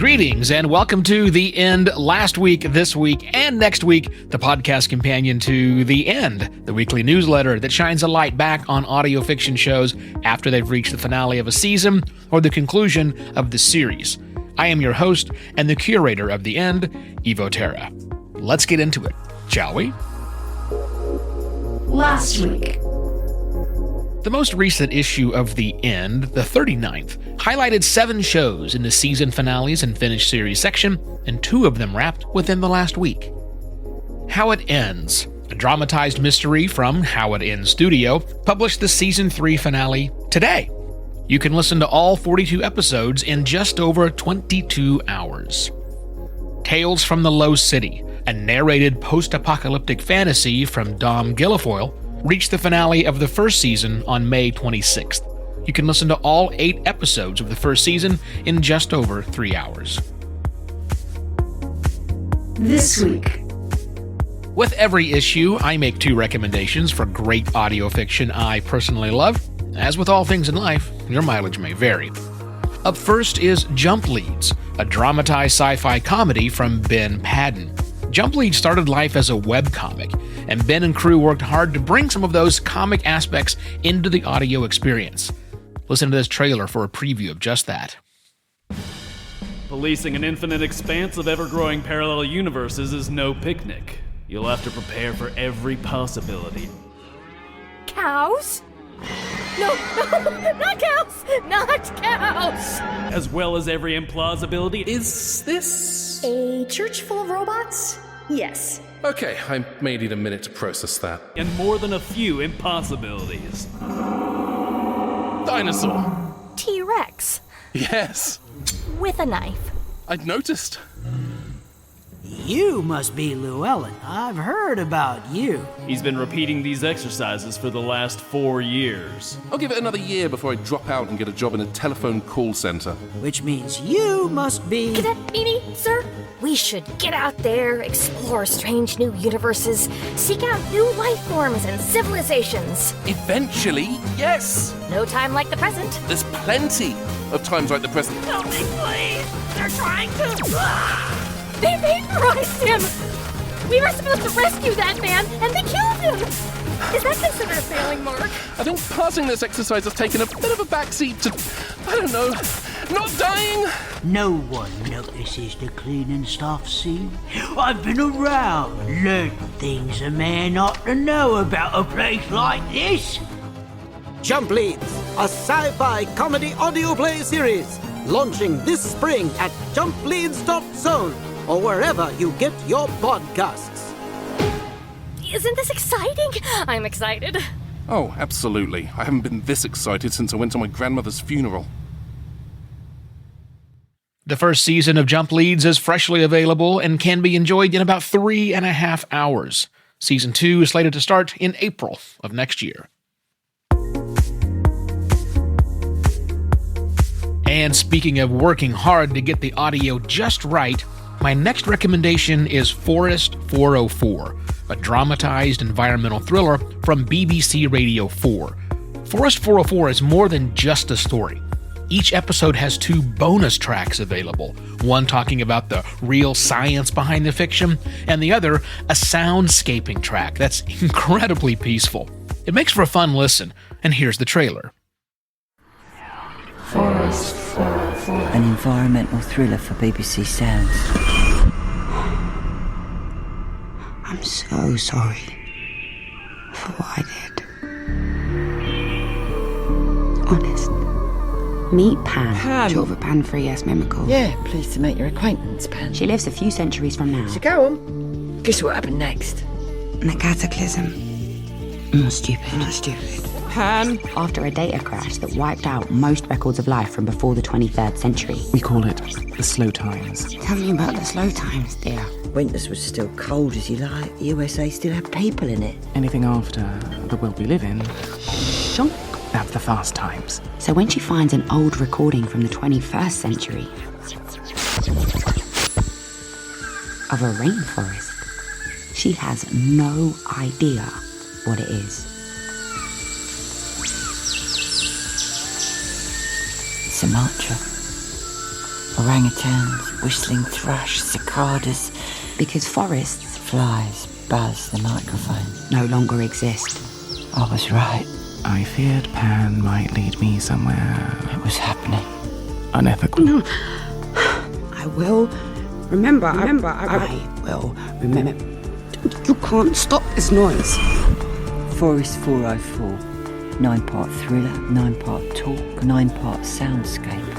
Greetings and welcome to The End. Last week, this week, and next week, the podcast companion to The End, the weekly newsletter that shines a light back on audio fiction shows after they've reached the finale of a season or the conclusion of the series. I am your host and the curator of The End, Evo Terra. Let's get into it, shall we? Last week. The most recent issue of The End, the 39th, highlighted 7 shows in the season finales and finished series section, and 2 of them wrapped within the last week. How It Ends, a dramatized mystery from How It Ends Studio, published the season 3 finale today. You can listen to all 42 episodes in just over 22 hours. Tales from the Low City, a narrated post-apocalyptic fantasy from Dom Guilfoyle, reached the finale of the first season on May 26th. You can listen to all 8 episodes of the first season in just over 3 hours. This week. With every issue, I make 2 recommendations for great audio fiction I personally love. As with all things in life, your mileage may vary. Up first is Jump Leads, a dramatized sci-fi comedy from Ben Padden. Jump Leads started life as a webcomic, and Ben and crew worked hard to bring some of those comic aspects into the audio experience. Listen to this trailer for a preview of just that. Policing an infinite expanse of ever-growing parallel universes is no picnic. You'll have to prepare for every possibility. Cows? No, not cows! Not cows! As well as every implausibility. Is this... A church full of robots? Yes. Okay, I may need a minute to process that. And more than a few impossibilities. Dinosaur! T-Rex. Yes! With a knife. I'd noticed. You must be Llewellyn. I've heard about you. He's been repeating these exercises for the last 4 years. I'll give it another year before I drop out and get a job in a telephone call center. Which means you must be... Cadet Beanie, sir? We should get out there, explore strange new universes, seek out new life forms and civilizations. Eventually, yes! No time like the present. There's plenty of times like the present. Help me, please! They're trying to... They vaporized him! We were supposed to rescue that man, and they killed him! Is that considered a failing, Mark? I think passing this exercise has taken a bit of a backseat to, I don't know, not dying. No one notices the cleaning stuff, see? I've been around, learned things a man ought to know about a place like this. Jump Leads, a sci-fi comedy audio play series, launching this spring at jumpleads.zone or wherever you get your podcasts. Isn't this exciting? I'm excited. Oh, absolutely. I haven't been this excited since I went to my grandmother's funeral. The first season of Jump Leads is freshly available and can be enjoyed in about 3.5 hours. Season 2 is slated to start in April of next year. And speaking of working hard to get the audio just right, my next recommendation is Forest 404, a dramatized environmental thriller from BBC Radio 4. Forest 404 is more than just a story. Each episode has 2 bonus tracks available, one talking about the real science behind the fiction, and the other a soundscaping track that's incredibly peaceful. It makes for a fun listen, and here's the trailer. Forest 404. An environmental thriller for BBC Sounds. I'm so sorry for what I did. Honest. Meet Pan. Short for Pan-Free Mimical. Yeah, pleased to make your acquaintance, Pan. She lives a few centuries from now. So go on. Guess what happened next? The cataclysm. Not stupid. Pan. After a data crash that wiped out most records of life from before the 23rd century. We call it the slow times. Tell me about the slow times, dear. Winters was still cold as you like. The USA still had people in it. Anything after the world we live in, shonk, that's the fast times. So when she finds an old recording from the 21st century of a rainforest, she has no idea what it is. Sumatra. Orangutans, whistling thrush, cicadas. Because forests, Flies buzz the microphone. no longer exist. I was right. I feared Pan might lead me somewhere It was happening. unethical. No. I will remember. I will remember. You can't stop this noise. Forest 404. 9-part thriller, 9-part talk, 9-part soundscape.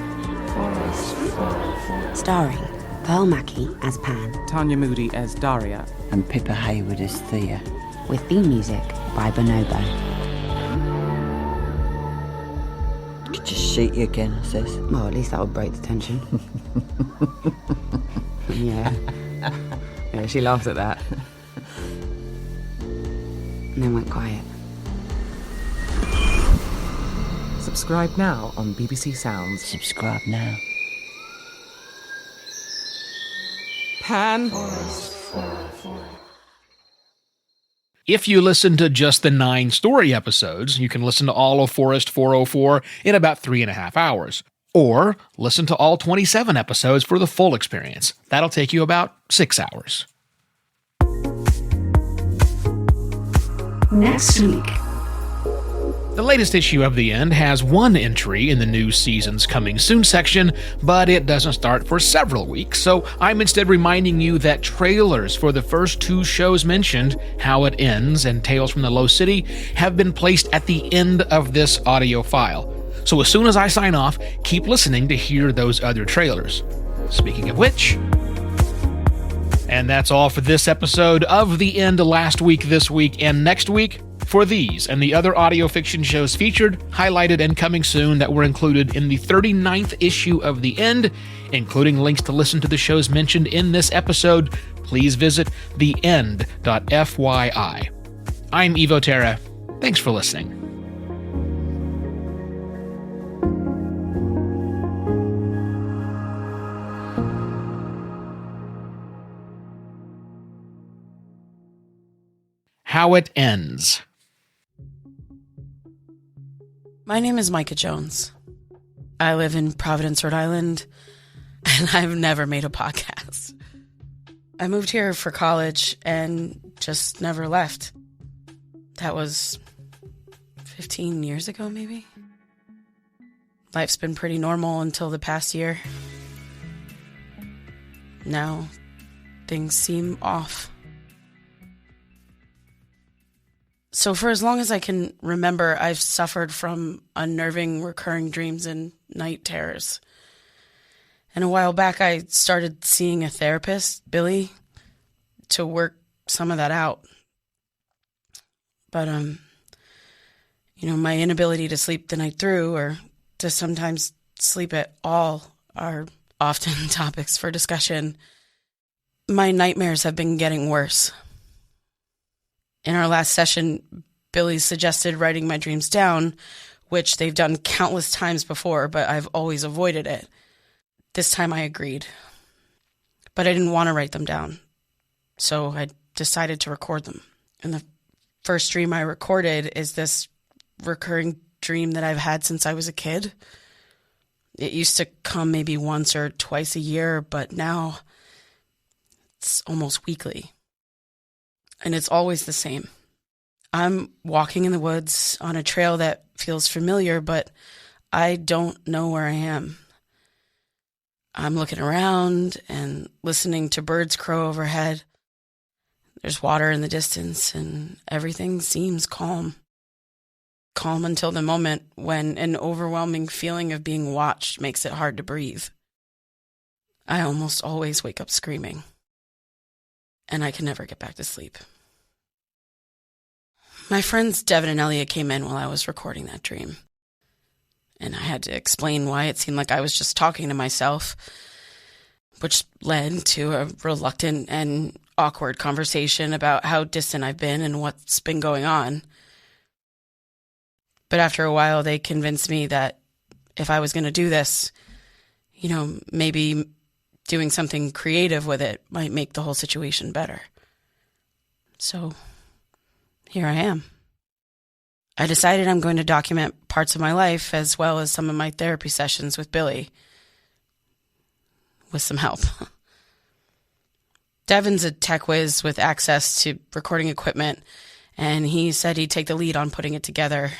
Starring Pearl Mackie as Pan, Tanya Moody as Daria. And Pippa Hayward as Thea. with theme music by Bonobo. Could just shoot you again, I says. Well, at least that would break the tension. Yeah. Yeah, she laughed at that. And then went quiet. Subscribe now on BBC Sounds. Subscribe now. Pan. If you listen to just the 9 story episodes, you can listen to all of Forest 404 in about 3.5 hours. Or listen to all 27 episodes for the full experience. That'll take you about 6 hours. Next week. The latest issue of The End has one entry in the new season's Coming Soon section, but it doesn't start for several weeks, so I'm instead reminding you that trailers for the first 2 shows mentioned, How It Ends and Tales from the Low City, have been placed at the end of this audio file. So as soon as I sign off, keep listening to hear those other trailers. Speaking of which... And that's all for this episode of The End last week, this week, and next week. For these and the other audio fiction shows featured, highlighted, and coming soon that were included in the 39th issue of The End, including links to listen to the shows mentioned in this episode, please visit theend.fyi. I'm Evo Terra. Thanks for listening. How It Ends. My name is Micah Jones. I live in Providence, Rhode Island, and I've never made a podcast. I moved here for college and just never left. That was 15 years ago, maybe? Life's been pretty normal until the past year. Now, things seem off. So for as long as I can remember, I've suffered from unnerving recurring dreams and night terrors. And a while back, I started seeing a therapist, Billy, to work some of that out. But, my inability to sleep the night through or to sometimes sleep at all are often topics for discussion. My nightmares have been getting worse. In our last session, Billy suggested writing my dreams down, which they've done countless times before, but I've always avoided it. This time I agreed. But I didn't want to write them down, so I decided to record them. And the first dream I recorded is this recurring dream that I've had since I was a kid. It used to come maybe once or twice a year, but now it's almost weekly. And it's always the same. I'm walking in the woods on a trail that feels familiar, but I don't know where I am. I'm looking around and listening to birds crow overhead. There's water in the distance, and everything seems calm. Calm until the moment when an overwhelming feeling of being watched makes it hard to breathe. I almost always wake up screaming, and I can never get back to sleep. My friends Devin and Elliot came in while I was recording that dream, and I had to explain why it seemed like I was just talking to myself, which led to a reluctant and awkward conversation about how distant I've been and what's been going on. But after a while, they convinced me that if I was going to do this, maybe doing something creative with it might make the whole situation better. So here I am. I decided I'm going to document parts of my life as well as some of my therapy sessions with Billy. with some help. Devin's a tech whiz with access to recording equipment, and he said he'd take the lead on putting it together.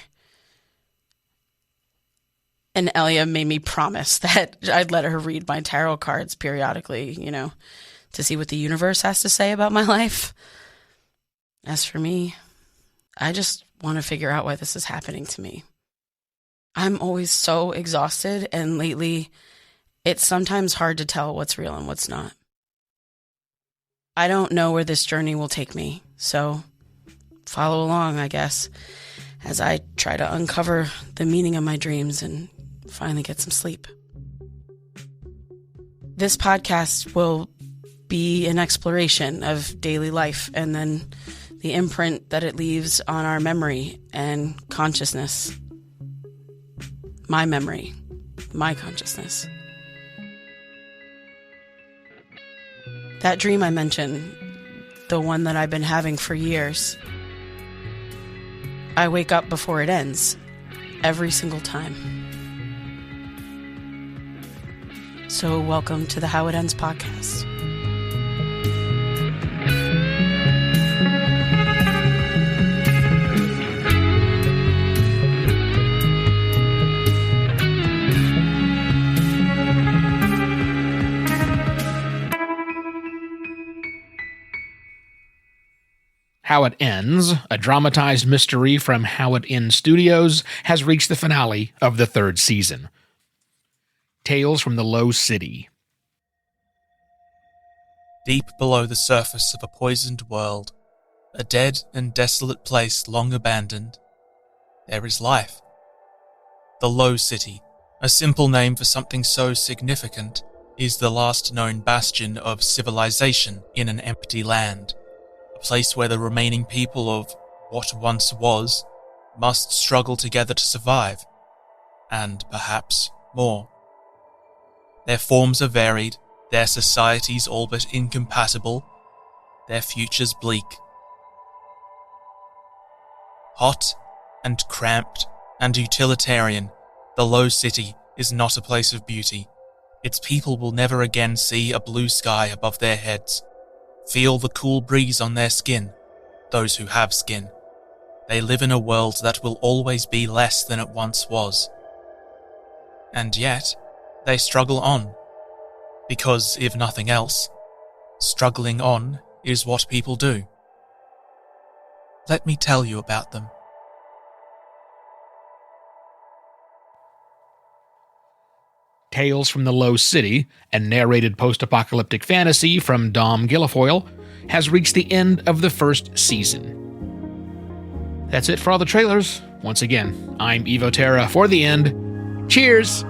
And Elia made me promise that I'd let her read my tarot cards periodically, to see what the universe has to say about my life. As for me, I just want to figure out why this is happening to me. I'm always so exhausted, and lately, it's sometimes hard to tell what's real and what's not. I don't know where this journey will take me, so follow along, I guess, as I try to uncover the meaning of my dreams and finally get some sleep. This podcast will be an exploration of daily life and then the imprint that it leaves on our memory and consciousness. My memory, my consciousness. That dream I mentioned, the one that I've been having for years, I wake up before it ends, every single time. So welcome to the How It Ends podcast. How It Ends, a dramatized mystery from How It Ends Studios, has reached the finale of the third season. Tales from the Low City. Deep below the surface of a poisoned world, a dead and desolate place long abandoned, there is life. The Low City, a simple name for something so significant, is the last known bastion of civilization in an empty land. A place where the remaining people of what once was must struggle together to survive, and perhaps more. Their forms are varied, their societies all but incompatible, their futures bleak. Hot and cramped and utilitarian, the Low City is not a place of beauty. Its people will never again see a blue sky above their heads. Feel the cool breeze on their skin, those who have skin. They live in a world that will always be less than it once was. And yet, they struggle on. Because, if nothing else, struggling on is what people do. Let me tell you about them. Tales from the Low City, a narrated post-apocalyptic fantasy from Dom Guilfoyle, has reached the end of the first season. That's it for all the trailers. Once again, I'm Evo Terra for The End. Cheers!